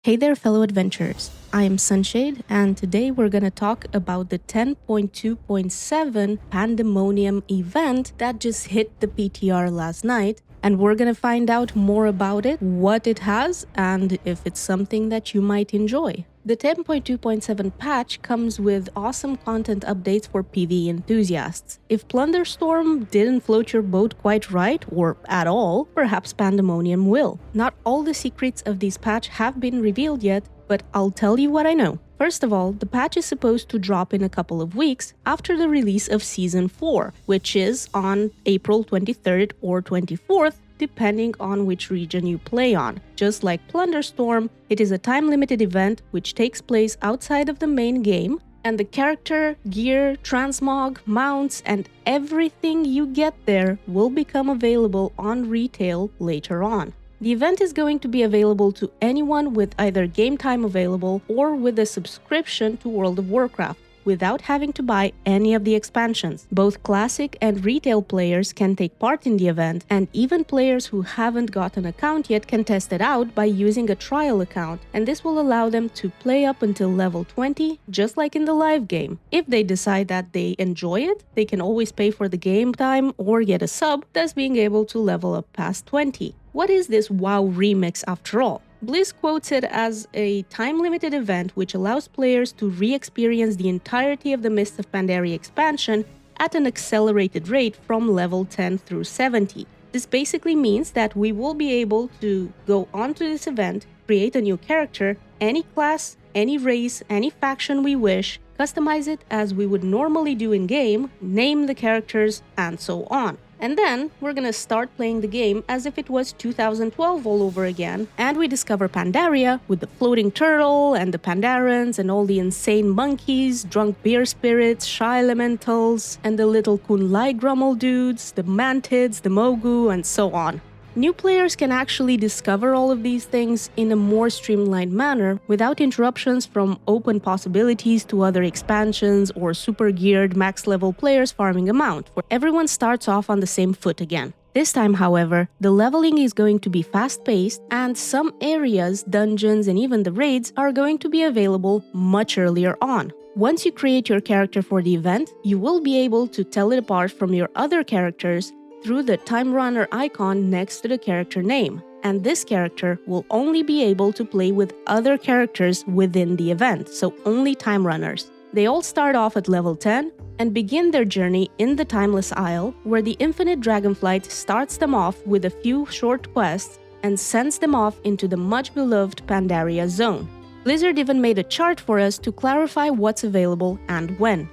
Hey there, fellow adventurers. I am Sunshade, and today we're gonna talk about the 10.2.7 Pandamonium event that just hit the PTR last night, and we're gonna find out more about it, what it has, and if it's something that you might enjoy. The 10.2.7 patch comes with awesome content updates for PvE enthusiasts. If Plunderstorm didn't float your boat quite right, or at all, perhaps Pandemonium will. Not all the secrets of this patch have been revealed yet, but I'll tell you what I know. First of all, the patch is supposed to drop in a couple of weeks after the release of Season 4, which is on April 23rd or 24th, depending on which region you play on. Just like Plunderstorm, it is a time-limited event which takes place outside of the main game, and the character, gear, transmog, mounts, and everything you get there will become available on retail later on. The event is going to be available to anyone with either game time available or with a subscription to World of Warcraft, without having to buy any of the expansions. Both classic and retail players can take part in the event, and even players who haven't got an account yet can test it out by using a trial account, and this will allow them to play up until level 20, just like in the live game. If they decide that they enjoy it, they can always pay for the game time or get a sub, thus being able to level up past 20. What is this WoW-Remix after all? Blizz quotes it as a time-limited event which allows players to re-experience the entirety of the Mists of Pandaria expansion at an accelerated rate from level 10 through 70. This basically means that we will be able to go onto this event, create a new character, any class, any race, any faction we wish, customize it as we would normally do in-game, name the characters, and so on. And then we're gonna start playing the game as if it was 2012 all over again, and we discover Pandaria with the floating turtle and the Pandarans and all the insane monkeys, drunk beer spirits, shy elementals, and the little Kunlai Grummel dudes, the mantids, the Mogu, and so on. New players can actually discover all of these things in a more streamlined manner without interruptions from open possibilities to other expansions or super geared max level players farming a mount, where everyone starts off on the same foot again. This time, however, the leveling is going to be fast-paced, and some areas, dungeons, and even the raids are going to be available much earlier on. Once you create your character for the event, you will be able to tell it apart from your other characters through the Time Runner icon next to the character name, and this character will only be able to play with other characters within the event, so only Time Runners. They all start off at level 10 and begin their journey in the Timeless Isle, where the Infinite Dragonflight starts them off with a few short quests and sends them off into the much-beloved Pandaria zone. Blizzard even made a chart for us to clarify what's available and when.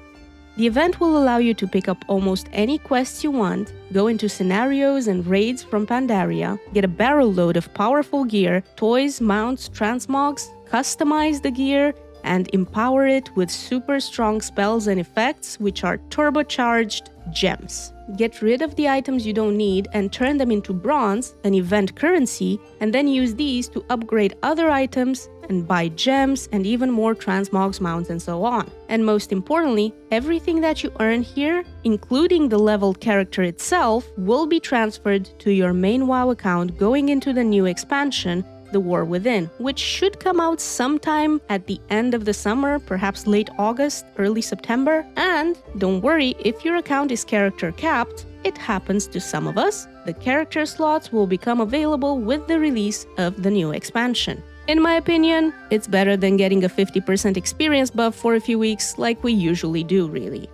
The event will allow you to pick up almost any quests you want, go into scenarios and raids from Pandaria, get a barrel load of powerful gear, toys, mounts, transmogs, customize the gear, and empower it with super strong spells and effects which are turbocharged gems. Get rid of the items you don't need and turn them into bronze, an event currency, and then use these to upgrade other items and buy gems and even more transmogs, mounts, and so on. And most importantly, everything that you earn here, including the leveled character itself, will be transferred to your main WoW account going into the new expansion, The War Within, which should come out sometime at the end of the summer, perhaps late August, early September. And don't worry, if your account is character capped, it happens to some of us, the character slots will become available with the release of the new expansion. In my opinion, it's better than getting a 50% experience buff for a few weeks like we usually do, really.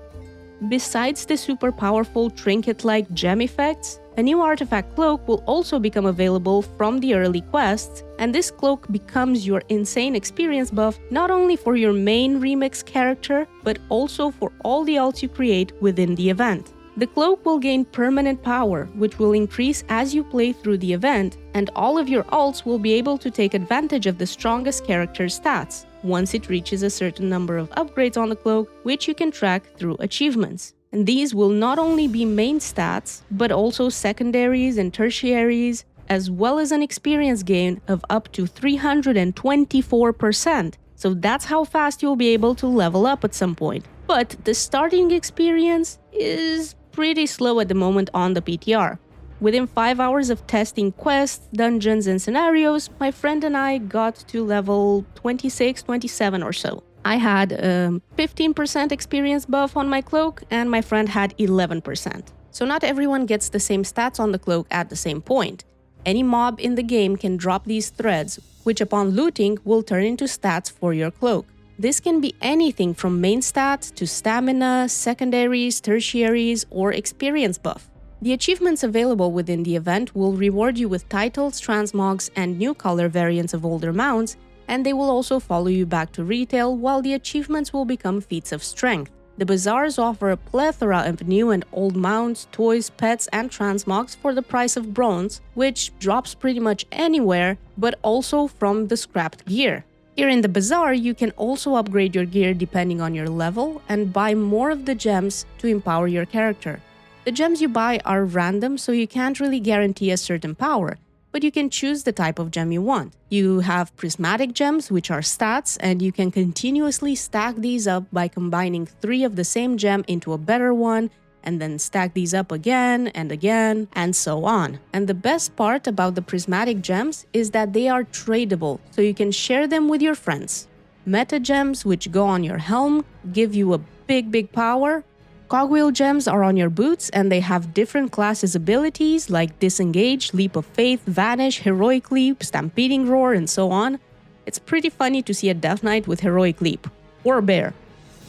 Besides the super powerful trinket-like gem effects, a new artifact cloak will also become available from the early quests, and this cloak becomes your insane experience buff not only for your main remix character, but also for all the alts you create within the event. The cloak will gain permanent power, which will increase as you play through the event, and all of your alts will be able to take advantage of the strongest character's stats, once it reaches a certain number of upgrades on the cloak, which you can track through achievements. And these will not only be main stats, but also secondaries and tertiaries, as well as an experience gain of up to 324%. So that's how fast you'll be able to level up at some point. But the starting experience is pretty slow at the moment on the PTR. Within 5 hours of testing quests, dungeons, and scenarios, my friend and I got to level 26, 27 or so. I had a 15% experience buff on my cloak, and my friend had 11%. So not everyone gets the same stats on the cloak at the same point. Any mob in the game can drop these threads, which upon looting will turn into stats for your cloak. This can be anything from main stats to stamina, secondaries, tertiaries, or experience buff. The achievements available within the event will reward you with titles, transmogs, and new color variants of older mounts, and they will also follow you back to retail, while the achievements will become feats of strength. The bazaars offer a plethora of new and old mounts, toys, pets, and transmogs for the price of bronze, which drops pretty much anywhere, but also from the scrapped gear. Here in the bazaar, you can also upgrade your gear depending on your level and buy more of the gems to empower your character. The gems you buy are random, so you can't really guarantee a certain power, but you can choose the type of gem you want. You have prismatic gems, which are stats, and you can continuously stack these up by combining 3 of the same gem into a better one, and then stack these up again, and so on. And the best part about the prismatic gems is that they are tradable, so you can share them with your friends. Meta gems, which go on your helm, give you a big power. Cogwheel gems are on your boots, and they have different classes' abilities like Disengage, Leap of Faith, Vanish, Heroic Leap, Stampeding Roar, and so on. It's pretty funny to see a Death Knight with Heroic Leap. Or a bear.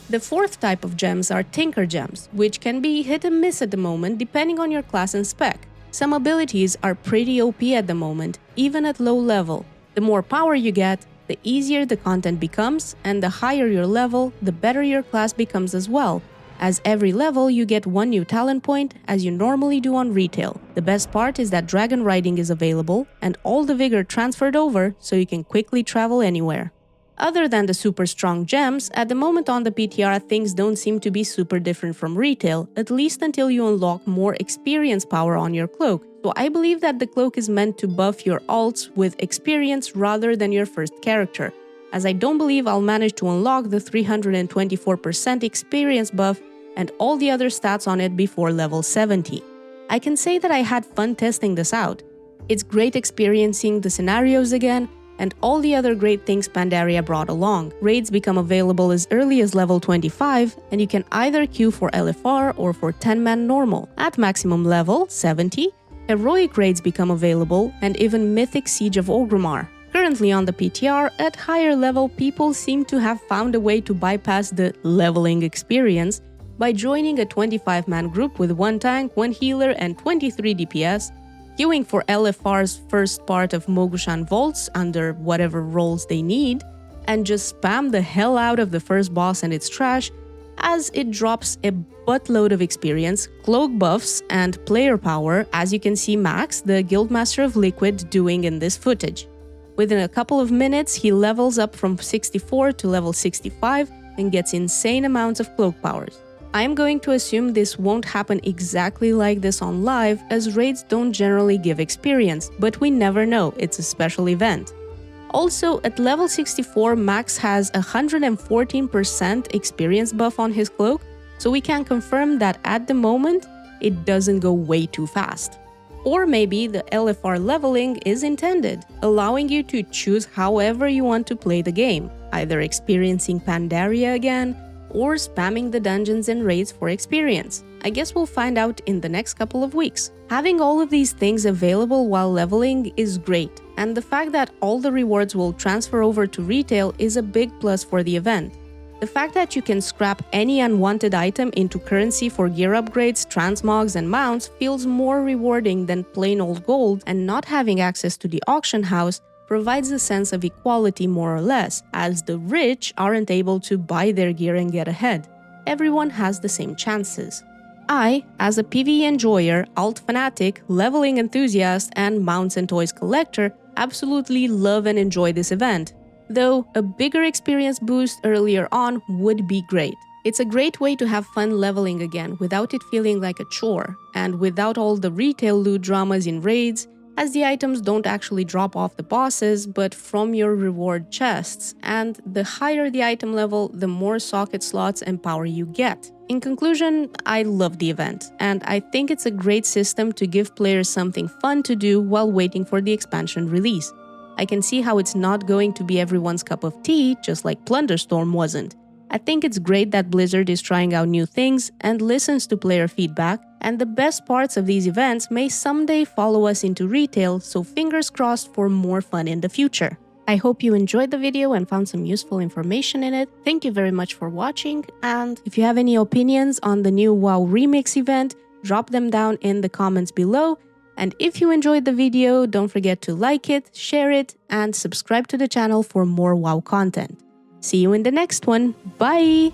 The 4th type of gems are Tinker gems, which can be hit and miss at the moment depending on your class and spec. Some abilities are pretty OP at the moment, even at low level. The more power you get, the easier the content becomes, and the higher your level, the better your class becomes as well. As every level, you get 1 new talent point, as you normally do on retail. The best part is that dragon riding is available, and all the vigor transferred over, so you can quickly travel anywhere. Other than the super strong gems, at the moment on the PTR things don't seem to be super different from retail, at least until you unlock more experience power on your cloak. So I believe that the cloak is meant to buff your alts with experience rather than your first character, as I don't believe I'll manage to unlock the 324% experience buff and all the other stats on it before level 70. I can say that I had fun testing this out. It's great experiencing the scenarios again, and all the other great things Pandaria brought along. Raids become available as early as level 25, and you can either queue for LFR or for 10-man normal. At maximum level, 70, heroic raids become available, and even Mythic Siege of Orgrimmar. Currently on the PTR, at higher level, people seem to have found a way to bypass the leveling experience by joining a 25-man group with 1 tank, 1 healer, and 23 DPS, queuing for LFR's first part of Mogushan Vaults under whatever roles they need, and just spam the hell out of the first boss and its trash, as it drops a buttload of experience, cloak buffs, and player power, as you can see Max, the Guildmaster of Liquid, doing in this footage. Within a couple of minutes, he levels up from 64 to level 65 and gets insane amounts of cloak powers. I am going to assume this won't happen exactly like this on live, as raids don't generally give experience, but we never know, it's a special event. Also, at level 64, Max has a 114% experience buff on his cloak, so we can confirm that at the moment, it doesn't go way too fast. Or maybe the LFR leveling is intended, allowing you to choose however you want to play the game, either experiencing Pandaria again, or spamming the dungeons and raids for experience. I guess we'll find out in the next couple of weeks. Having all of these things available while leveling is great, and the fact that all the rewards will transfer over to retail is a big plus for the event. The fact that you can scrap any unwanted item into currency for gear upgrades, transmogs, and mounts feels more rewarding than plain old gold, and not having access to the auction house provides a sense of equality more or less, as the rich aren't able to buy their gear and get ahead. Everyone has the same chances. I, as a PvE enjoyer, alt fanatic, leveling enthusiast, and mounts and toys collector, absolutely love and enjoy this event, though a bigger experience boost earlier on would be great. It's a great way to have fun leveling again without it feeling like a chore, and without all the retail loot dramas in raids, as the items don't actually drop off the bosses, but from your reward chests, and the higher the item level, the more socket slots and power you get. In conclusion, I love the event, and I think it's a great system to give players something fun to do while waiting for the expansion release. I can see how it's not going to be everyone's cup of tea, just like Plunderstorm wasn't. I think it's great that Blizzard is trying out new things and listens to player feedback, and the best parts of these events may someday follow us into retail, so fingers crossed for more fun in the future. I hope you enjoyed the video and found some useful information in it. Thank you very much for watching, and if you have any opinions on the new WoW-Remix event, drop them down in the comments below. And if you enjoyed the video, don't forget to like it, share it, and subscribe to the channel for more WoW content. See you in the next one. Bye!